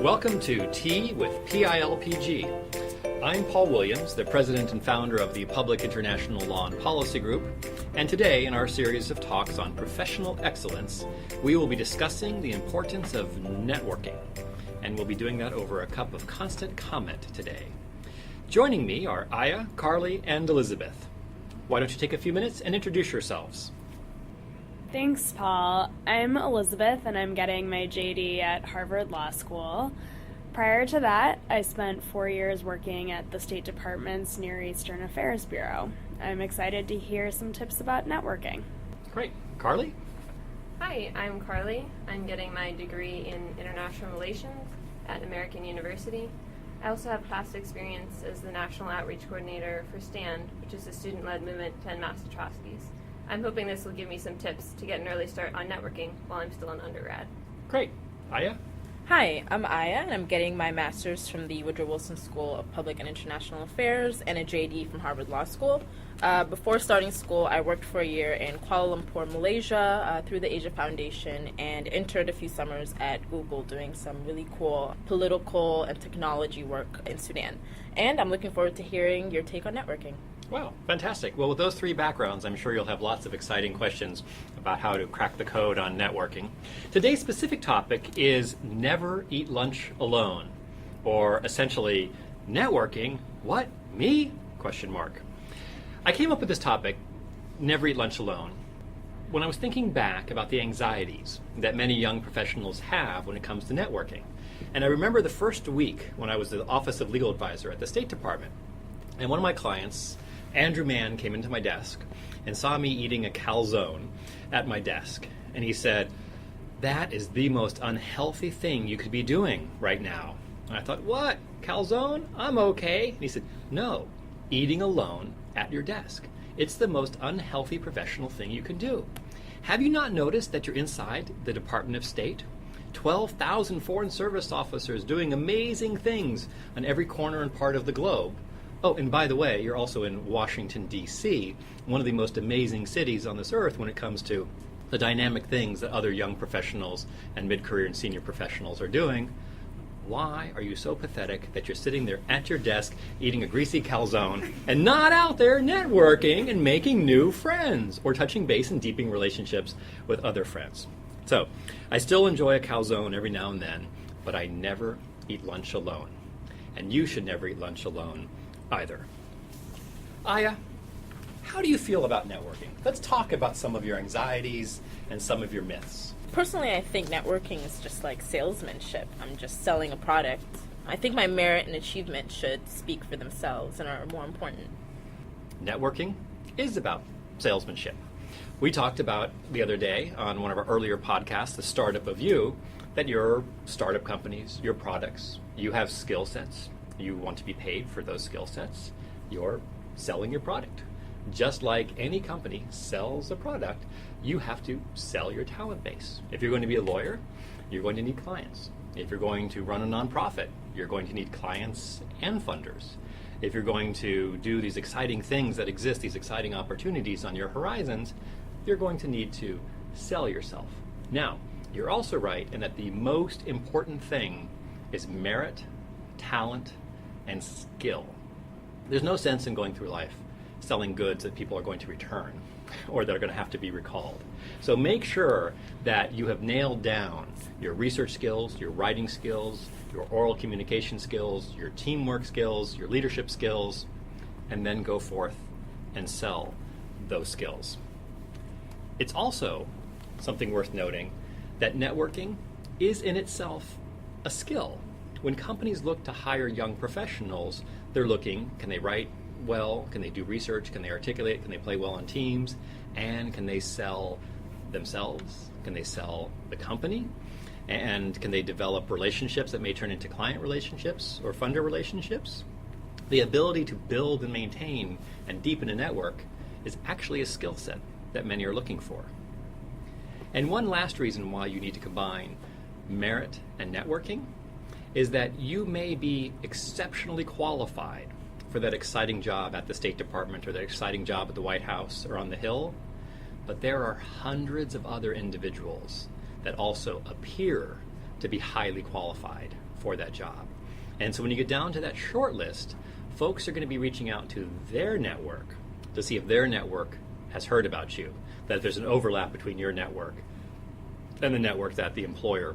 Welcome to Tea with PILPG. I'm Paul Williams, the president and founder of the Public International Law and Policy Group, and today in our series of talks on professional excellence, we will be discussing the importance of networking, and we'll be doing that over a cup of constant comment today. Joining me are Aya, Carly, and Elizabeth. Why don't you take a few minutes and introduce yourselves? Thanks, Paul. I'm Elizabeth, and I'm getting my JD at Harvard Law School. Prior to that, I spent 4 years working at the State Department's Near Eastern Affairs Bureau. I'm excited to hear some tips about networking. Great. Carly? Hi, I'm Carly. I'm getting my degree in International Relations at American University. I also have past experience as the National Outreach Coordinator for STAND, which is the student-led movement to end mass atrocities. I'm hoping this will give me some tips to get an early start on networking while I'm still an undergrad. Great. Aya? Hi, I'm Aya, and I'm getting my master's from the Woodrow Wilson School of Public and International Affairs and a JD from Harvard Law School. Before starting school, I worked for a year in Kuala Lumpur, Malaysia, through the Asia Foundation, and interned a few summers at Google doing some really cool political and technology work in Sudan. And I'm looking forward to hearing your take on networking. Wow, fantastic. Well, with those three backgrounds, I'm sure you'll have lots of exciting questions about how to crack the code on networking. Today's specific topic is never eat lunch alone, or essentially, networking, what, me? Question mark. I came up with this topic, never eat lunch alone, when I was thinking back about the anxieties that many young professionals have when it comes to networking. And I remember the first week when I was the Office of Legal Advisor at the State Department, and one of my clients, Andrew Mann, came into my desk and saw me eating a calzone at my desk. And he said, "That is the most unhealthy thing you could be doing right now." And I thought, what? Calzone? I'm okay. And he said, no, eating alone at your desk. It's the most unhealthy professional thing you can do. Have you not noticed that you're inside the Department of State? 12,000 Foreign Service officers doing amazing things on every corner and part of the globe. Oh, and by the way, you're also in Washington, D.C., one of the most amazing cities on this earth when it comes to the dynamic things that other young professionals and mid-career and senior professionals are doing. Why are you so pathetic that you're sitting there at your desk eating a greasy calzone and not out there networking and making new friends or touching base and deepening relationships with other friends? So, I still enjoy a calzone every now and then, but I never eat lunch alone. And you should never eat lunch alone either. Aya, how do you feel about networking? Let's talk about some of your anxieties and some of your myths. Personally, I think networking is just like salesmanship. I'm just selling a product. I think my merit and achievement should speak for themselves and are more important. Networking is about salesmanship. We talked about the other day on one of our earlier podcasts, The Startup of You, that your startup companies, your products, you have skill sets. You want to be paid for those skill sets. You're selling your product. Just like any company sells a product, you have to sell your talent base. If you're going to be a lawyer, you're going to need clients. If you're going to run a nonprofit, you're going to need clients and funders. If you're going to do these exciting things that exist, these exciting opportunities on your horizons, you're going to need to sell yourself. Now, you're also right in that the most important thing is merit, talent, and skill. There's no sense in going through life selling goods that people are going to return or that are going to have to be recalled. So make sure that you have nailed down your research skills, your writing skills, your oral communication skills, your teamwork skills, your leadership skills, and then go forth and sell those skills. It's also something worth noting that networking is in itself a skill. When companies look to hire young professionals, they're looking, can they write well, can they do research, can they articulate, can they play well on teams, and can they sell themselves, can they sell the company, and can they develop relationships that may turn into client relationships or funder relationships? The ability to build and maintain and deepen a network is actually a skill set that many are looking for. And one last reason why you need to combine merit and networking is that you may be exceptionally qualified for that exciting job at the State Department or that exciting job at the White House or on the Hill, but there are hundreds of other individuals that also appear to be highly qualified for that job. And so when you get down to that short list, folks are going to be reaching out to their network to see if their network has heard about you, that there's an overlap between your network and the network that the employer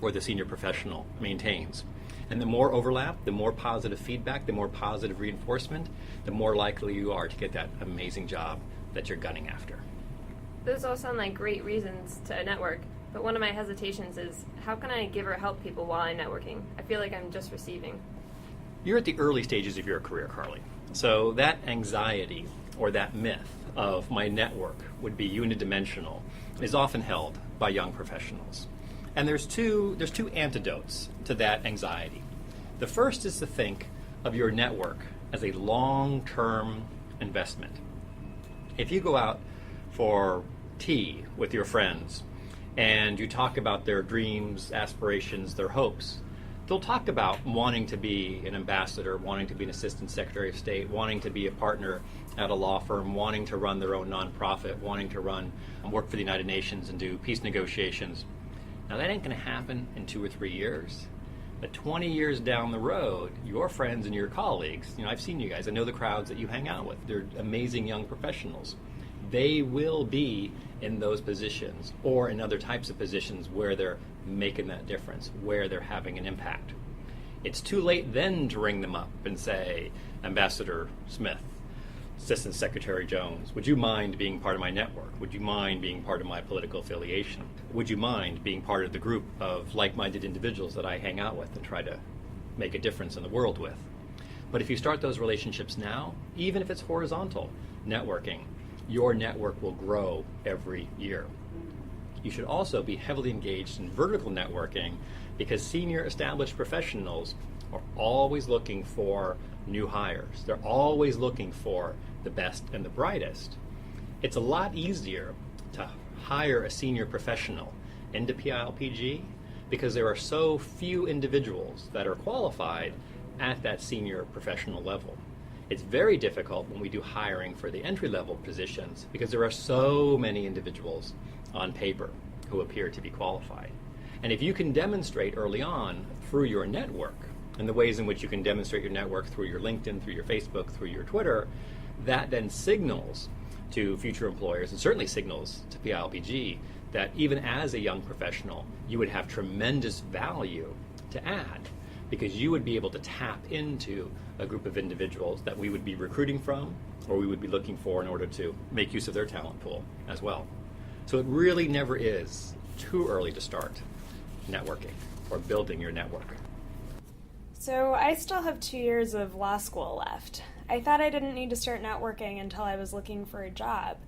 or the senior professional maintains. And the more overlap, the more positive feedback, the more positive reinforcement, the more likely you are to get that amazing job that you're gunning after. Those all sound like great reasons to network, but one of my hesitations is, how can I give or help people while I'm networking? I feel like I'm just receiving. You're at the early stages of your career, Carly. So that anxiety or that myth of my network would be unidimensional is often held by young professionals. And there's two antidotes to that anxiety. The first is to think of your network as a long-term investment. If you go out for tea with your friends and you talk about their dreams, aspirations, their hopes, they'll talk about wanting to be an ambassador, wanting to be an assistant secretary of state, wanting to be a partner at a law firm, wanting to run their own nonprofit, wanting to run and work for the United Nations and do peace negotiations. Now that ain't going to happen in 2 or 3 years. But 20 years down the road, your friends and your colleagues, I've seen you guys, I know the crowds that you hang out with. They're amazing young professionals. They will be in those positions or in other types of positions where they're making that difference, where they're having an impact. It's too late then to ring them up and say, Ambassador Smith, Assistant Secretary Jones, would you mind being part of my network? Would you mind being part of my political affiliation? Would you mind being part of the group of like-minded individuals that I hang out with and try to make a difference in the world with? But if you start those relationships now, even if it's horizontal networking, your network will grow every year. You should also be heavily engaged in vertical networking because senior established professionals are always looking for new hires. They're always looking for the best and the brightest. It's a lot easier to hire a senior professional into PILPG because there are so few individuals that are qualified at that senior professional level. It's very difficult when we do hiring for the entry-level positions because there are so many individuals on paper who appear to be qualified. And if you can demonstrate early on through your network, and the ways in which you can demonstrate your network through your LinkedIn, through your Facebook, through your Twitter, that then signals to future employers, and certainly signals to PILPG, that even as a young professional, you would have tremendous value to add, because you would be able to tap into a group of individuals that we would be recruiting from, or we would be looking for in order to make use of their talent pool as well. So it really never is too early to start networking or building your network. So I still have 2 years of law school left. I thought I didn't need to start networking until I was looking for a job.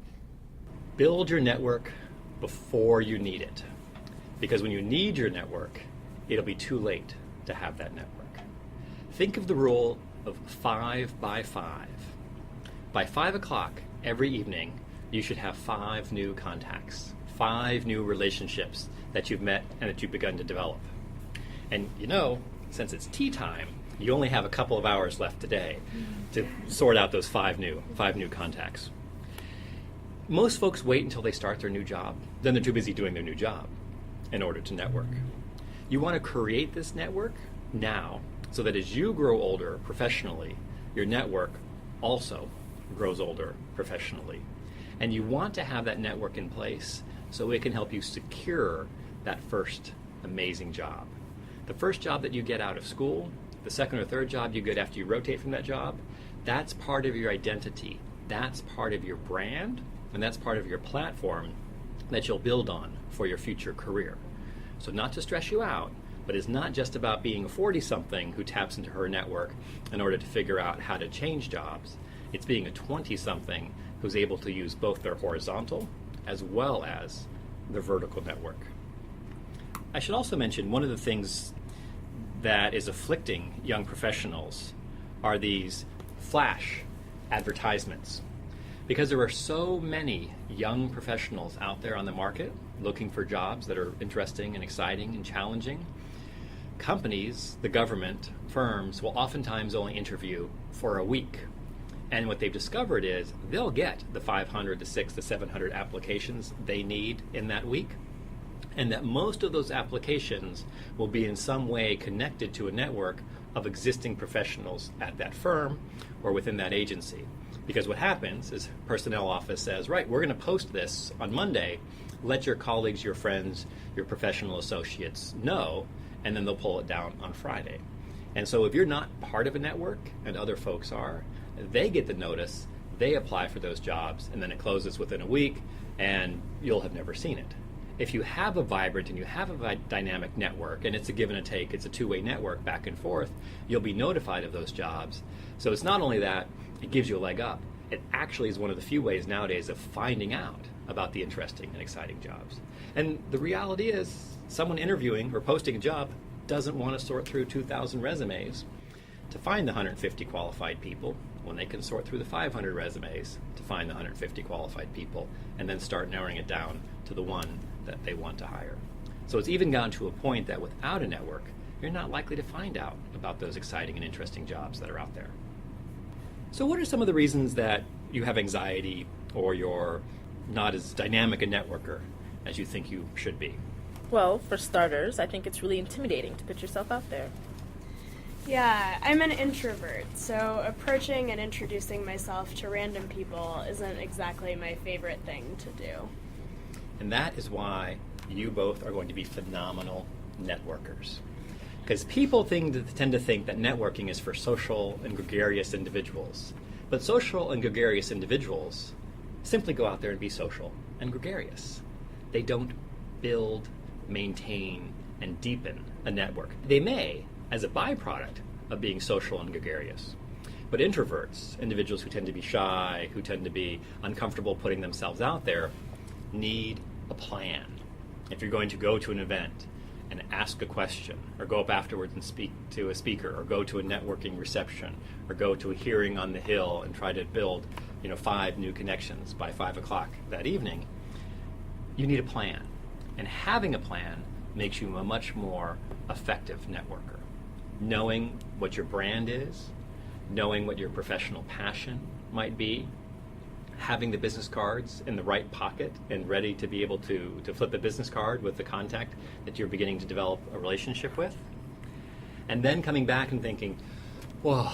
Build your network before you need it. Because when you need your network, it'll be too late to have that network. Think of the rule of 5 by 5. By 5 o'clock every evening, you should have 5 new contacts, 5 new relationships that you've met and that you've begun to develop. And since it's tea time, you only have a couple of hours left today to sort out those 5 new contacts. Most folks wait until they start their new job. Then they're too busy doing their new job in order to network. You want to create this network now so that as you grow older professionally, your network also grows older professionally. And you want to have that network in place so it can help you secure that first amazing job. The first job that you get out of school, the second or third job you get after you rotate from that job, that's part of your identity. That's part of your brand, and that's part of your platform that you'll build on for your future career. So not to stress you out, but it's not just about being a 40-something who taps into her network in order to figure out how to change jobs. It's being a 20-something who's able to use both their horizontal as well as their vertical network. I should also mention one of the things that is afflicting young professionals are these flash advertisements. Because there are so many young professionals out there on the market looking for jobs that are interesting and exciting and challenging, companies, the government, firms will oftentimes only interview for a week. And what they've discovered is they'll get the 500 to 600 to 700 applications they need in that week. and that most of those applications will be in some way connected to a network of existing professionals at that firm or within that agency. Because what happens is personnel office says, right, we're going to post this on Monday, let your colleagues, your friends, your professional associates know, and then they'll pull it down on Friday. And so if you're not part of a network and other folks are, they get the notice, they apply for those jobs, and then it closes within a week, and you'll have never seen it. If you have a vibrant and you have a dynamic network, and it's a give and a take, it's a two-way network back and forth, you'll be notified of those jobs. So it's not only that, it gives you a leg up. It actually is one of the few ways nowadays of finding out about the interesting and exciting jobs. And the reality is, someone interviewing or posting a job doesn't want to sort through 2,000 resumes to find the 150 qualified people when they can sort through the 500 resumes to find the 150 qualified people and then start narrowing it down to the one that they want to hire. So it's even gotten to a point that without a network, you're not likely to find out about those exciting and interesting jobs that are out there. So what are some of the reasons that you have anxiety or you're not as dynamic a networker as you think you should be? Well, for starters, I think it's really intimidating to put yourself out there. Yeah, I'm an introvert, so approaching and introducing myself to random people isn't exactly my favorite thing to do. And that is why you both are going to be phenomenal networkers. Because people tend to think that networking is for social and gregarious individuals. But social and gregarious individuals simply go out there and be social and gregarious. They don't build, maintain, and deepen a network. They may, as a byproduct of being social and gregarious. But introverts, individuals who tend to be shy, who tend to be uncomfortable putting themselves out there, need a plan. If you're going to go to an event and ask a question, or go up afterwards and speak to a speaker, or go to a networking reception, or go to a hearing on the Hill and try to build 5 new connections by 5 o'clock that evening, you need a plan. And having a plan makes you a much more effective networker. Knowing what your brand is, knowing what your professional passion might be, having the business cards in the right pocket and ready to be able to flip a business card with the contact that you're beginning to develop a relationship with. And then coming back and thinking, whoa,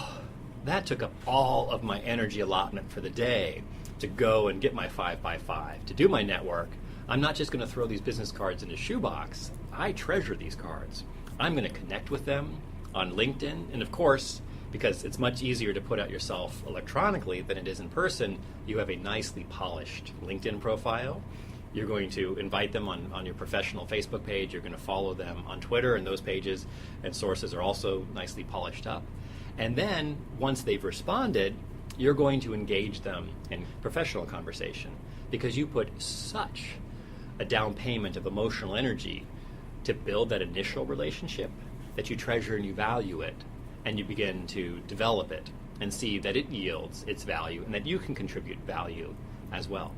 that took up all of my energy allotment for the day to go and get my 5x5, to do my network. I'm not just going to throw these business cards in a shoebox. I treasure these cards. I'm going to connect with them on LinkedIn. And of course, because it's much easier to put out yourself electronically than it is in person, you have a nicely polished LinkedIn profile. You're going to invite them on your professional Facebook page. You're going to follow them on Twitter, and those pages and sources are also nicely polished up. And then, once they've responded, you're going to engage them in professional conversation because you put such a down payment of emotional energy to build that initial relationship that you treasure and you value it, and you begin to develop it and see that it yields its value and that you can contribute value as well.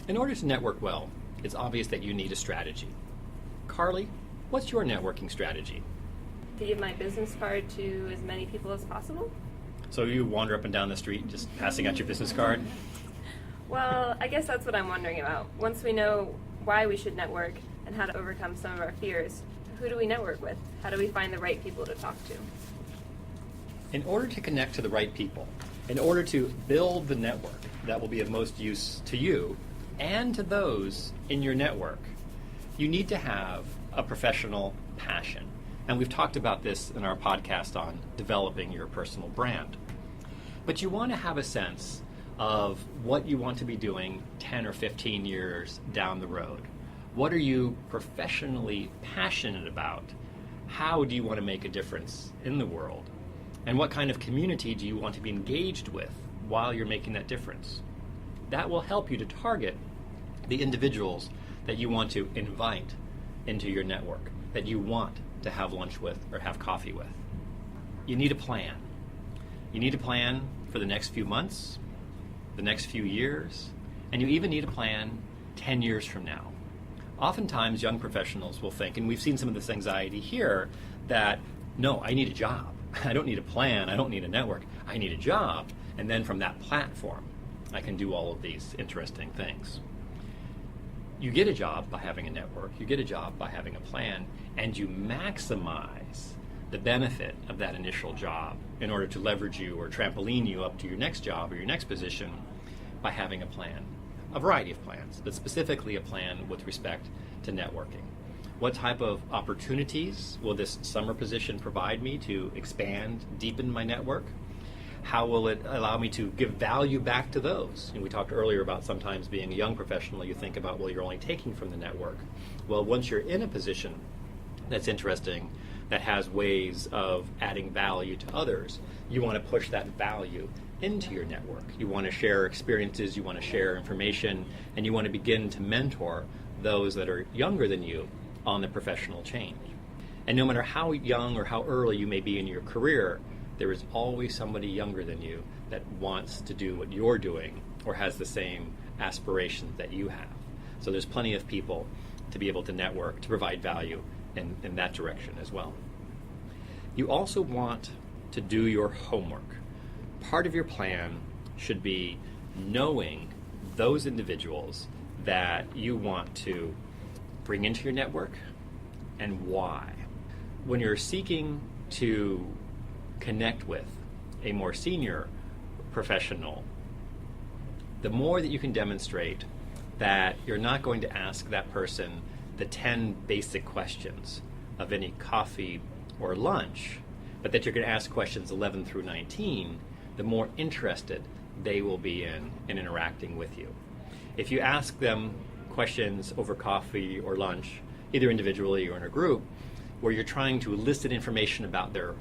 In order to network well, it's obvious that you need a strategy. Carly, what's your networking strategy? To give my business card to as many people as possible. So you wander up and down the street just passing out your business card? Well, I guess that's what I'm wondering about. Once we know why we should network and how to overcome some of our fears, who do we network with? How do we find the right people to talk to? In order to connect to the right people, in order to build the network that will be of most use to you and to those in your network, you need to have a professional passion. And we've talked about this in our podcast on developing your personal brand. But you want to have a sense of what you want to be doing 10 or 15 years down the road. What are you professionally passionate about? How do you want to make a difference in the world? And what kind of community do you want to be engaged with while you're making that difference? That will help you to target the individuals that you want to invite into your network, that you want to have lunch with or have coffee with. You need a plan. You need a plan for the next few months, the next few years, and you even need a plan 10 years from now. Oftentimes, young professionals will think, and we've seen some of this anxiety here, that, no, I need a job. I don't need a plan. I don't need a network. I need a job. And then from that platform, I can do all of these interesting things. you get a job by having a network, you get a job by having a plan, and you maximize the benefit of that initial job in order to leverage you or trampoline you up to your next job or your next position by having a plan. A variety of plans, but specifically a plan with respect to networking. What type of opportunities will this summer position provide me to expand, deepen my network? How will it allow me to give value back to those? And we talked earlier about sometimes being a young professional, you think about, well, you're only taking from the network. Well, once you're in a position that's interesting, that has ways of adding value to others, you want to push that value into your network. You want to share experiences, you want to share information, and you want to begin to mentor those that are younger than you on the professional change. And no matter how young or how early you may be in your career, there is always somebody younger than you that wants to do what you're doing or has the same aspirations that you have. So there's plenty of people to be able to network, to provide value in that direction as well. You also want to do your homework. Part of your plan should be knowing those individuals that you want to bring into your network and why. When you're seeking to connect with a more senior professional, the more that you can demonstrate that you're not going to ask that person the 10 basic questions of any coffee or lunch, but that you're going to ask questions 11 through 19, the more interested they will be in interacting with you. If you ask them questions over coffee or lunch, either individually or in a group, where you're trying to elicit information about their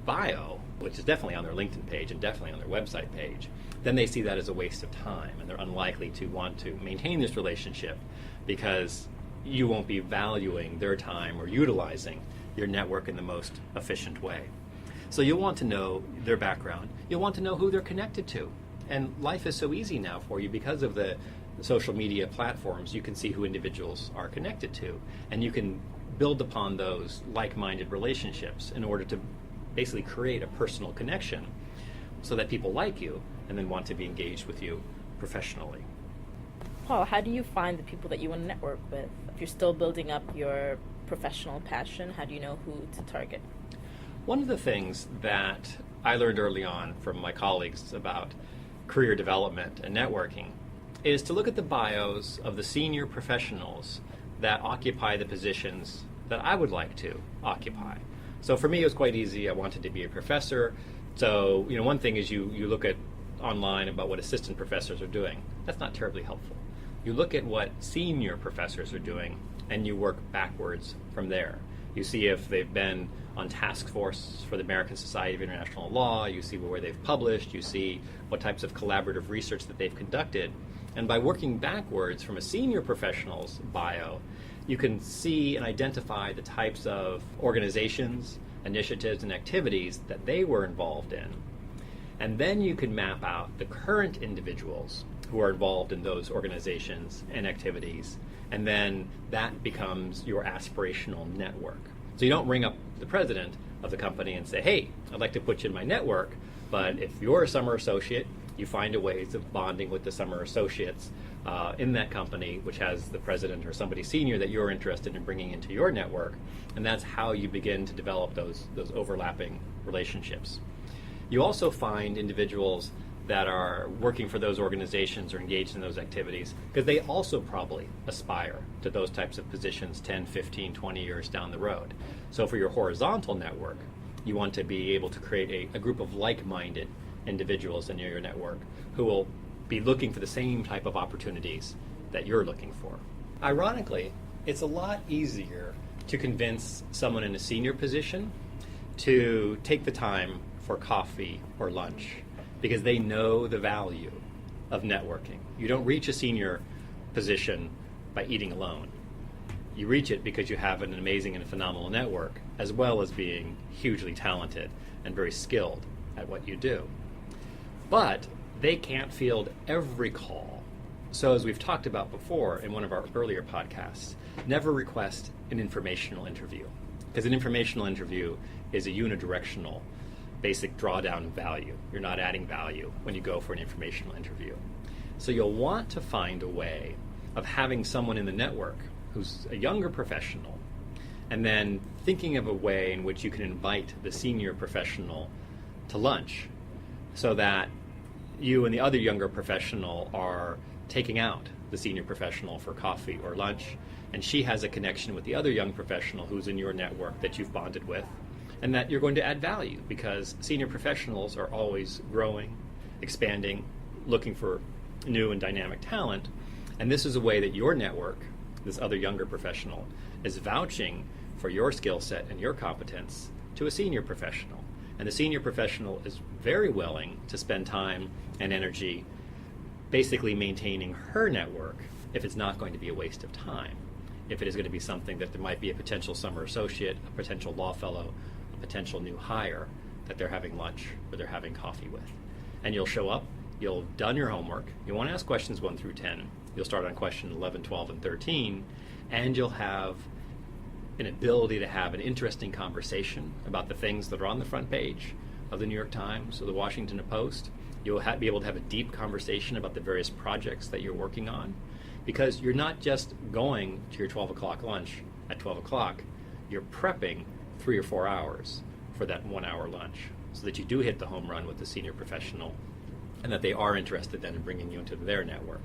bio, which is definitely on their LinkedIn page and definitely on their website page, then they see that as a waste of time, and they're unlikely to want to maintain this relationship because you won't be valuing their time or utilizing your network in the most efficient way. So you'll want to know their background. You'll want to know who they're connected to. And life is so easy now for you because of the social media platforms. You can see who individuals are connected to, and you can build upon those like-minded relationships in order to basically create a personal connection so that people like you and then want to be engaged with you professionally. Paul, how do you find the people that you want to network with? If you're still building up your professional passion, how do you know who to target? One of the things that I learned early on from my colleagues about career development and networking is to look at the bios of the senior professionals that occupy the positions that I would like to occupy. So for me, it was quite easy. I wanted to be a professor. So, one thing is you look at online about what assistant professors are doing. That's not terribly helpful. You look at what senior professors are doing, and you work backwards from there. You see if they've been on task force for the American Society of International Law, you see where they've published, you see what types of collaborative research that they've conducted. And by working backwards from a senior professional's bio, you can see and identify the types of organizations, initiatives, and activities that they were involved in. And then you can map out the current individuals who are involved in those organizations and activities, and then that becomes your aspirational network. So you don't ring up the president of the company and say, hey, I'd like to put you in my network, but if you're a summer associate, you find a ways of bonding with the summer associates in that company, which has the president or somebody senior that you're interested in bringing into your network, and that's how you begin to develop those overlapping relationships. You also find individuals that are working for those organizations or engaged in those activities because they also probably aspire to those types of positions 10, 15, 20 years down the road. So for your horizontal network, you want to be able to create a group of like-minded individuals in your network who will be looking for the same type of opportunities that you're looking for. Ironically, it's a lot easier to convince someone in a senior position to take the time for coffee or lunch because they know the value of networking. You don't reach a senior position by eating alone. You reach it because you have an amazing and phenomenal network, as well as being hugely talented and very skilled at what you do. But they can't field every call. So as we've talked about before in one of our earlier podcasts, never request an informational interview, because an informational interview is a unidirectional basic drawdown of value. You're not adding value when you go for an informational interview. So you'll want to find a way of having someone in the network who's a younger professional, and then thinking of a way in which you can invite the senior professional to lunch so that you and the other younger professional are taking out the senior professional for coffee or lunch, and she has a connection with the other young professional who's in your network that you've bonded with, and that you're going to add value because senior professionals are always growing, expanding, looking for new and dynamic talent. And this is a way that your network, this other younger professional, is vouching for your skill set and your competence to a senior professional. And the senior professional is very willing to spend time and energy basically maintaining her network if it's not going to be a waste of time. If it is going to be something that there might be a potential summer associate, a potential law fellow, a potential new hire that they're having lunch or they're having coffee with. And you'll show up, you'll have done your homework, you want to ask questions 1 through 10. You'll start on question 11, 12, and 13, and you'll have an ability to have an interesting conversation about the things that are on the front page of the New York Times or the Washington Post. You'll be able to have a deep conversation about the various projects that you're working on, because you're not just going to your 12 o'clock lunch at 12 o'clock, you're prepping 3 or 4 hours for that 1 hour lunch so that you do hit the home run with the senior professional and that they are interested then in bringing you into their network.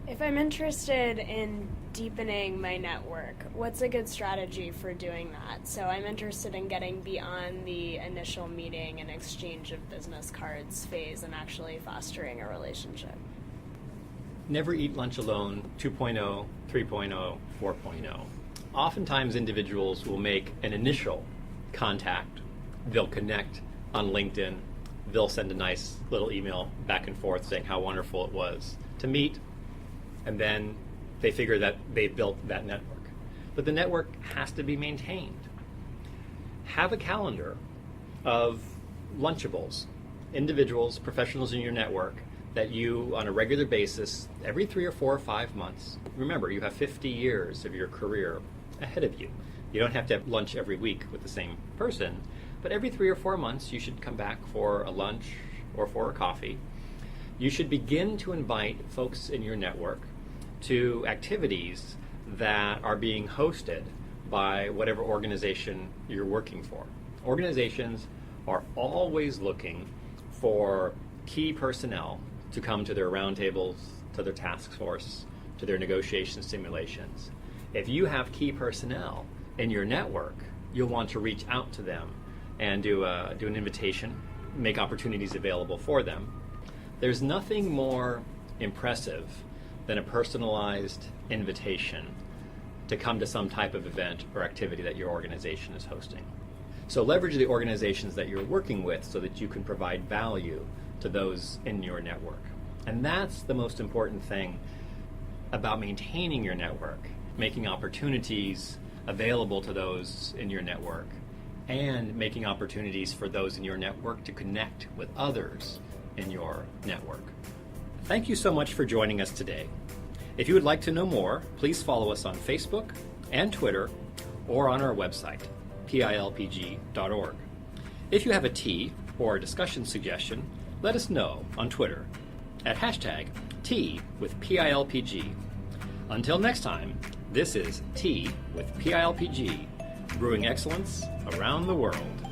If I'm interested in deepening my network, what's a good strategy for doing that? So I'm interested in getting beyond the initial meeting and exchange of business cards phase and actually fostering a relationship. Never eat lunch alone, 2.0, 3.0, 4.0. Oftentimes individuals will make an initial contact. They'll connect on LinkedIn. They'll send a nice little email back and forth saying how wonderful it was to meet. And then they figure that they've built that network. But the network has to be maintained. Have a calendar of Lunchables, individuals, professionals in your network that you, on a regular basis, every 3 or 4 or 5 months, remember, you have 50 years of your career ahead of you. You don't have to have lunch every week with the same person, but every 3 or 4 months you should come back for a lunch or for a coffee. You should begin to invite folks in your network to activities that are being hosted by whatever organization you're working for. Organizations are always looking for key personnel to come to their roundtables, to their task force, to their negotiation simulations. If you have key personnel in your network, you'll want to reach out to them and do an invitation, make opportunities available for them. There's nothing more impressive than a personalized invitation to come to some type of event or activity that your organization is hosting. So leverage the organizations that you're working with so that you can provide value to those in your network. And that's the most important thing about maintaining your network, making opportunities available to those in your network, and making opportunities for those in your network to connect with others in your network. Thank you so much for joining us today. If you would like to know more, please follow us on Facebook and Twitter or on our website, PILPG.org. If you have a tea or a discussion suggestion, let us know on Twitter at #TeaWithPILPG. Until next time, this is Tea with PILPG, brewing excellence around the world.